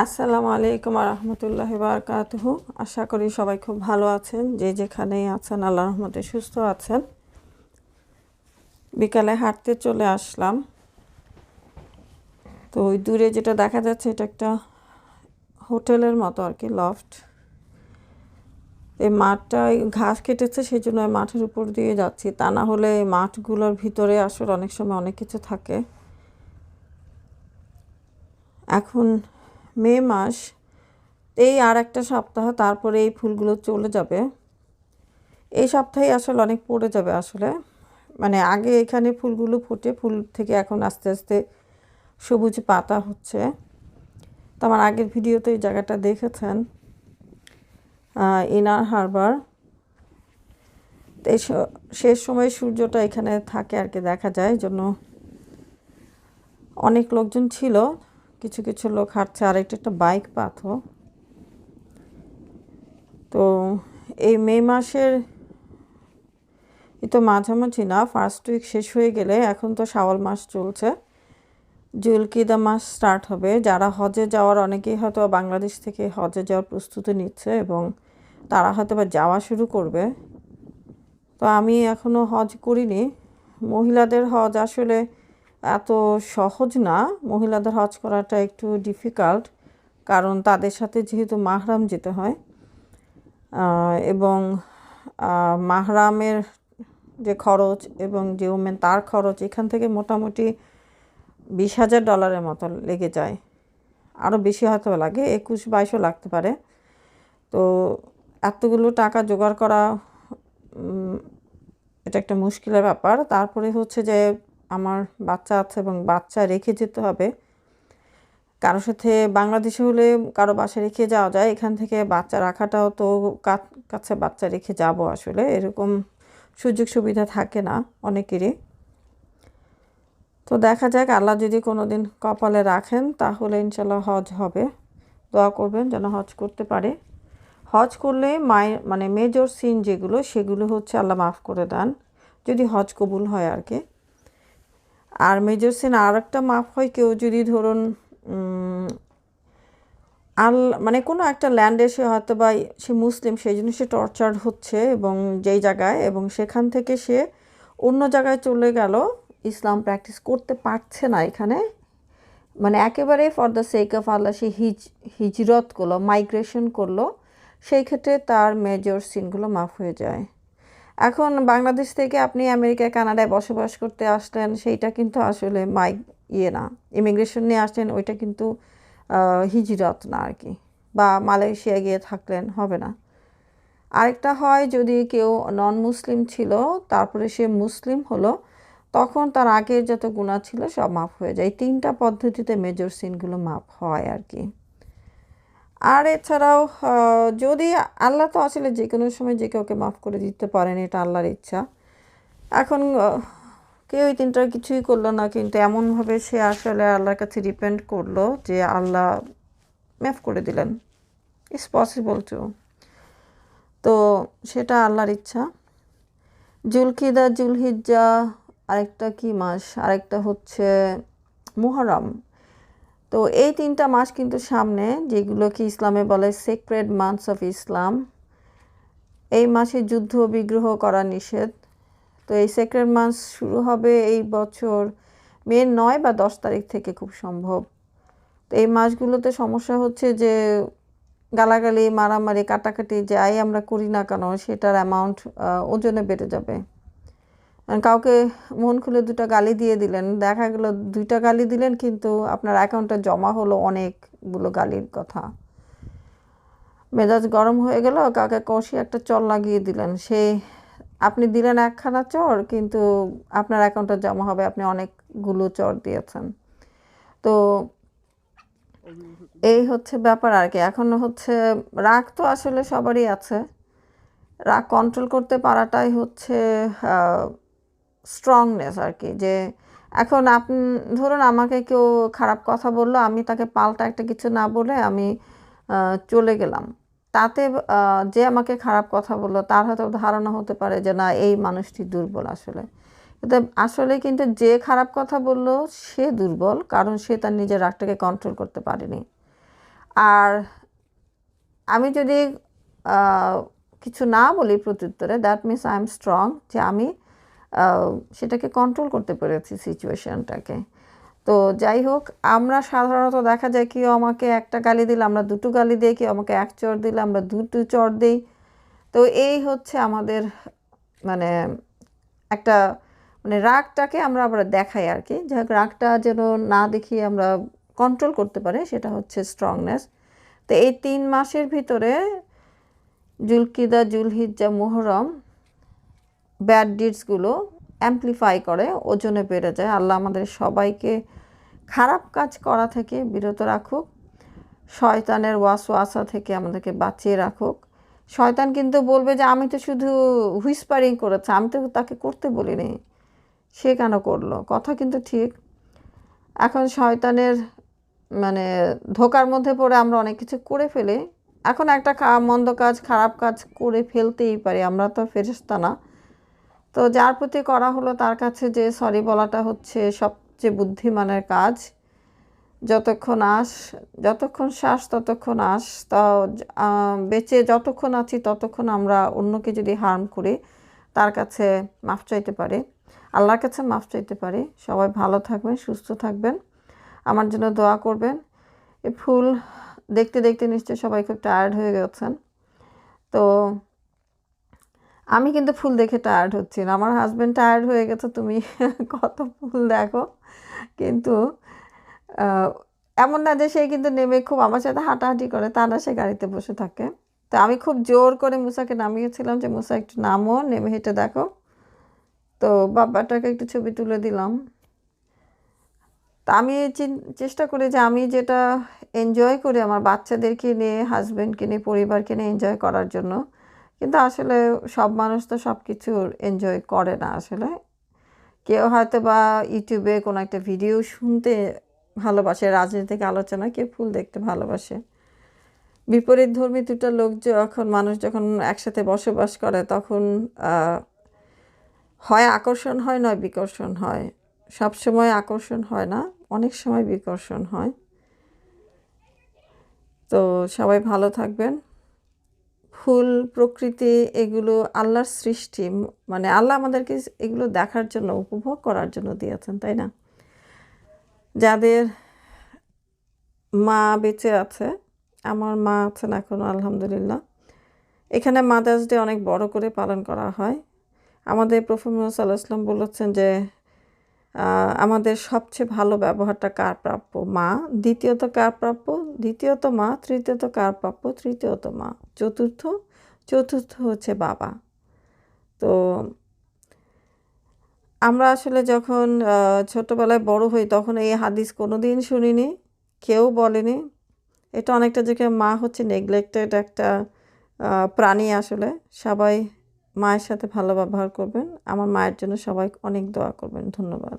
আসসালামু আলাইকুম রহমতুল্লাহি বারাকাতুহু। আশা করি সবাই খুব ভালো আছেন, যে যেখানেই আছেন আল্লাহর রহমতে সুস্থ আছেন। বিকালে হাঁটতে চলে আসলাম। তো ওই দূরে যেটা দেখা যাচ্ছে এটা একটা হোটেলের মতো আর কি, লফট। এই মাঠটায় ঘাস কেটেছে, সেই জন্য ওই মাঠের উপর দিয়ে যাচ্ছি। তা না হলে এই মাঠগুলোর ভিতরে আসলে অনেক সময় অনেক কিছু থাকে। এখন মে মাস, এই আর একটা সপ্তাহ, তারপরে এই ফুলগুলো চলে যাবে। এই সপ্তাহে আসলে অনেক পড়ে যাবে আসলে। মানে আগে এখানে ফুলগুলো ফুটে, ফুল থেকে এখন আস্তে আস্তে সবুজ পাতা হচ্ছে। তো আমার আগের ভিডিওতে এই জায়গাটা দেখেছেন, ইনার হারবার। এই শেষ সময় সূর্যটা এখানে থাকে আর কি, দেখা যায়, জন্য অনেক লোকজন ছিল। কিছু কিছু লোক হাঁটছে, আর একটা বাইক পাথো। তো এই মে মাসের এই তো মাঝামাঝি না, ফার্স্ট উইক শেষ হয়ে গেলে এখন তো শাওয়াল মাস চলছে, জুলকিদা মাস স্টার্ট হবে। যারা হজে যাওয়ার, অনেকেই হয়তো বাংলাদেশ থেকে হজে যাওয়ার প্রস্তুতি নিচ্ছে এবং তারা হয়তো বা যাওয়া শুরু করবে। তো আমি এখনও হজ করিনি। মহিলাদের হজ আসলে এত সহজ না, মহিলাদের হজ করাটা একটু ডিফিকাল্ট, কারণ তাদের সাথে যেহেতু মাহরাম যেতে হয়, এবং মাহরামের যে খরচ এবং যে ওমেন তার খরচ, এখান থেকে মোটামুটি $20,000 মতো লেগে যায়। আরও বেশি হয়তো লাগে, 21-22ও লাগতে পারে। তো এতগুলো টাকা জোগাড় করা এটা একটা মুশকিলের ব্যাপার। তারপরে হচ্ছে যে আমার বাচ্চা আছে এবং বাচ্চা রেখে যেতে হবে। কারো সাথে বাংলাদেশে হলে কারো বাসায় রেখে যাওয়া যায়, এখান থেকে বাচ্চা রাখাটাও তো কাছে বাচ্চা রেখে যাব, আসলে এরকম সুযোগ সুবিধা থাকে না অনেকেরই। তো দেখা যাক, আল্লাহ যদি কোনো দিন কপালে রাখেন তাহলে ইনশাল্লাহ হজ হবে। দোয়া করবেন যেন হজ করতে পারে। হজ করলে মানে মেজর সিন যেগুলো, সেগুলো হচ্ছে আল্লাহ মাফ করে দেন, যদি হজ কবুল হয় আর কি। আর মেজর সিন আর একটা মাফ হয়, কেউ যদি ধরুন মানে কোনো একটা ল্যান্ডে সে হয়তো বা সে মুসলিম, সেই জন্য সে টর্চার হচ্ছে এবং যেই জায়গায়, এবং সেখান থেকে সে অন্য জায়গায় চলে গেল, ইসলাম প্র্যাকটিস করতে পারছে না এখানে, মানে একেবারে ফর দ্য সেক অফ আল্লাহ সে হিজরত করলো, মাইগ্রেশন করলো, সেই ক্ষেত্রে তার মেজর সিনগুলো মাফ হয়ে যায়। এখন বাংলাদেশ থেকে আপনি আমেরিকায় কানাডায় বসবাস করতে আসলেন, সেইটা কিন্তু আসলে না, ইমিগ্রেশন নিয়ে আসলেন, ওইটা কিন্তু হিজরত না আর কি। বা মালয়েশিয়া গিয়ে থাকলেন, হবে না। আরেকটা হয়, যদি কেউ নন মুসলিম ছিল তারপরে সে মুসলিম হলো, তখন তার আগের যত গুনাহ ছিল সব মাফ হয়ে যায়। এই 3টা পদ্ধতিতে মেজর সিনগুলো মাফ হয় আর কি। আর এছাড়াও যদি আল্লাহ তো আসলে যে কোনো সময় যে কাউকে মাফ করে দিতে পারেন, এটা আল্লাহর ইচ্ছা। এখন কেউ এই 3টার কিছুই করলো না, কিন্তু এমনভাবে সে আসলে আল্লাহর কাছে ডিপেন্ড করলো যে আল্লাহ মাফ করে দিলেন, ইটস পসিবল টু। তো সেটা আল্লাহর ইচ্ছা। জুলকিদা, জুলহিজ্জা, আরেকটা কি মাস, আরেকটা হচ্ছে মুহররম। তো এই 3টা মাস কিন্তু সামনে, যেগুলোকে ইসলামে বলে সেক্রেড মান্থস অফ ইসলাম। এই মাসে যুদ্ধ বিগ্রহ করা নিষেধ। তো এই সেক্রেড মান্থস শুরু হবে এই বছর মে 9 বা 10 তারিখ থেকে খুব সম্ভব। তো এই মাসগুলোতে সমস্যা হচ্ছে যে গালাগালি, মারামারি, কাটাকাটি যাই আমরা করি না কেন, সেটার অ্যামাউন্ট ওজনে বেড়ে যাবে। কাউকে মন খুলে 2টা গালি দিয়ে দিলেন, দেখা গেল 2টা গালি দিলেন, কিন্তু আপনার অ্যাকাউন্টে জমা হলো অনেকগুলো গালির কথা। মেজাজ গরম হয়ে গেল, কাউকে কষি একটা চর লাগিয়ে দিলেন, আপনি দিলেন একখানা চর, কিন্তু আপনার অ্যাকাউন্টে জমা হবে আপনি অনেকগুলো চর দিয়েছেন। তো এই হচ্ছে ব্যাপার আর কি। এখন হচ্ছে রাগ তো আসলে সবারই আছে, রাগ কন্ট্রোল করতে পারাটাই হচ্ছে স্ট্রংনেস আর কি। যে এখন আপনি ধরুন আমাকে কেউ খারাপ কথা বললো, আমি তাকে পাল্টা একটা কিছু না বলে আমি চলে গেলাম, তাতে যে আমাকে খারাপ কথা বললো তার হয়তো ধারণা হতে পারে যে না, এই মানুষটি দুর্বল আসলে। কিন্তু আসলে কিন্তু যে খারাপ কথা বললো সে দুর্বল, কারণ সে তার নিজের রাগটাকে কন্ট্রোল করতে পারেনি। আর আমি যদি কিছু না বলি প্রত্যুত্তরে, that means I am strong, যে আমি সেটাকে কন্ট্রোল করতে পেরেছি সিচুয়েশনটাকে। তো যাই হোক, আমরা সাধারণত দেখা যায় কেউ আমাকে একটা গালি দিলে আমরা দুটো গালি দিই, কেউ আমাকে এক চড় দিলে আমরা দুটো চড় দিই। তো এই হচ্ছে আমাদের মানে একটা মানে রাগটাকে আমরা আবার দেখাই আর কি, যাই হোক রাগটা যেন না দেখিয়ে আমরা কন্ট্রোল করতে পারি, সেটা হচ্ছে স্ট্রংনেস। তো এই 3 মাসের ভিতরে জুলকিদা, জুলহিজ্জা, মুহররম ব্যাড ডিডসগুলো অ্যাম্প্লিফাই করে, ওজনে বেড়ে যায়। আল্লাহ আমাদের সবাইকে খারাপ কাজ করা থেকে বিরত রাখুক, শয়তানের ওয়াসওয়াসা থেকে আমাদেরকে বাঁচিয়ে রাখুক। শয়তান কিন্তু বলবে যে আমি তো শুধু হুইসপারিং করেছি, আমি তো তাকে করতে বলিনি, সে কেন করলো? কথা কিন্তু ঠিক। এখন শয়তানের মানে ধোকার মধ্যে পড়ে আমরা অনেক কিছু করে ফেলি। এখন একটা মন্দ কাজ, খারাপ কাজ করে ফেলতেই পারি, আমরা তো ফেরেশতা না। তো যার প্রতি করা হলো তার কাছে যে সরি বলাটা হচ্ছে সবচেয়ে বুদ্ধিমানের কাজ। যতক্ষণ শ্বাস ততক্ষণ আস, তা বেঁচে যতক্ষণ আছি ততক্ষণ আমরা অন্যকে যদি হার্ম করি তার কাছে মাফ চাইতে পারি, আল্লাহর কাছে মাফ চাইতে পারি। সবাই ভালো থাকবেন, সুস্থ থাকবেন, আমার জন্য দোয়া করবেন। এই ফুল দেখতে দেখতে নিশ্চয়ই সবাই খুব টায়ার্ড হয়ে গেছেন। তো আমি কিন্তু ফুল দেখে টায়ার্ড হচ্ছি না, আমার হাজব্যান্ড টায়ার্ড হয়ে গেছে, তুমি কত ফুল দেখো। কিন্তু এমন না যে সে কিন্তু নেমে খুব আমার সাথে হাঁটাহাঁটি করে, তা না, সে গাড়িতে বসে থাকে। তো আমি খুব জোর করে মুসাকে নামিয়েছিলাম যে মুসা একটু নামো, নেমে হেঁটে দেখো। তো বাবাটাকে একটু ছবি তুলে দিলাম। তা আমি চেষ্টা করি যে আমি যেটা এনজয় করি আমার বাচ্চাদেরকে নিয়ে, হাজব্যান্ডকে নিয়ে, পরিবারকে নিয়ে এনজয় করার জন্য। কিন্তু আসলে সব মানুষ তো সব কিছু এনজয় করে না। আসলে কেউ হয়তো বা ইউটিউবে কোনো একটা ভিডিও শুনতে ভালোবাসে, রাজনৈতিক আলোচনা, কেউ ফুল দেখতে ভালোবাসে। বিপরীত ধর্মী দুটো লোক মানুষ যখন একসাথে বসবাস করে তখন হয় আকর্ষণ হয়, নয় বিকর্ষণ হয়। সব সময় আকর্ষণ হয় না, অনেক সময় বিকর্ষণ হয়। তো সবাই ভালো থাকবেন। ফুল, প্রকৃতি, এগুলো আল্লাহর সৃষ্টি, মানে আল্লাহ আমাদেরকে এগুলো দেখার জন্য, উপভোগ করার জন্য দিয়েছেন, তাই না? যাদের মা বেঁচে আছে, আমার মা আছেন এখনও আলহামদুলিল্লাহ, এখানে মাদার্স ডে অনেক বড় করে পালন করা হয়। আমাদের প্রফেসর মুহাম্মদ সাল্লাল্লাহু আলাইহি ওয়াসাল্লাম বলেছেন যে আমাদের সবচেয়ে ভালো ব্যবহারটা কার প্রাপ্য? মা। দ্বিতীয়ত কার প্রাপ্য? দ্বিতীয়ত মা। তৃতীয়ত কার প্রাপ্য? তৃতীয়ত মা। চতুর্থ হচ্ছে বাবা। তো আমরা আসলে যখন ছোটোবেলায় বড় হই তখন এই হাদিস কোনো দিন শুনিনি, কেউ বলেনি। এটা অনেকটা যে মা হচ্ছে নেগলেক্টেড একটা প্রাণী। আসলে সবাই মায়ের সাথে ভালো ব্যবহার করবেন, আমার মায়ের জন্য সবাই অনেক দোয়া করবেন। ধন্যবাদ।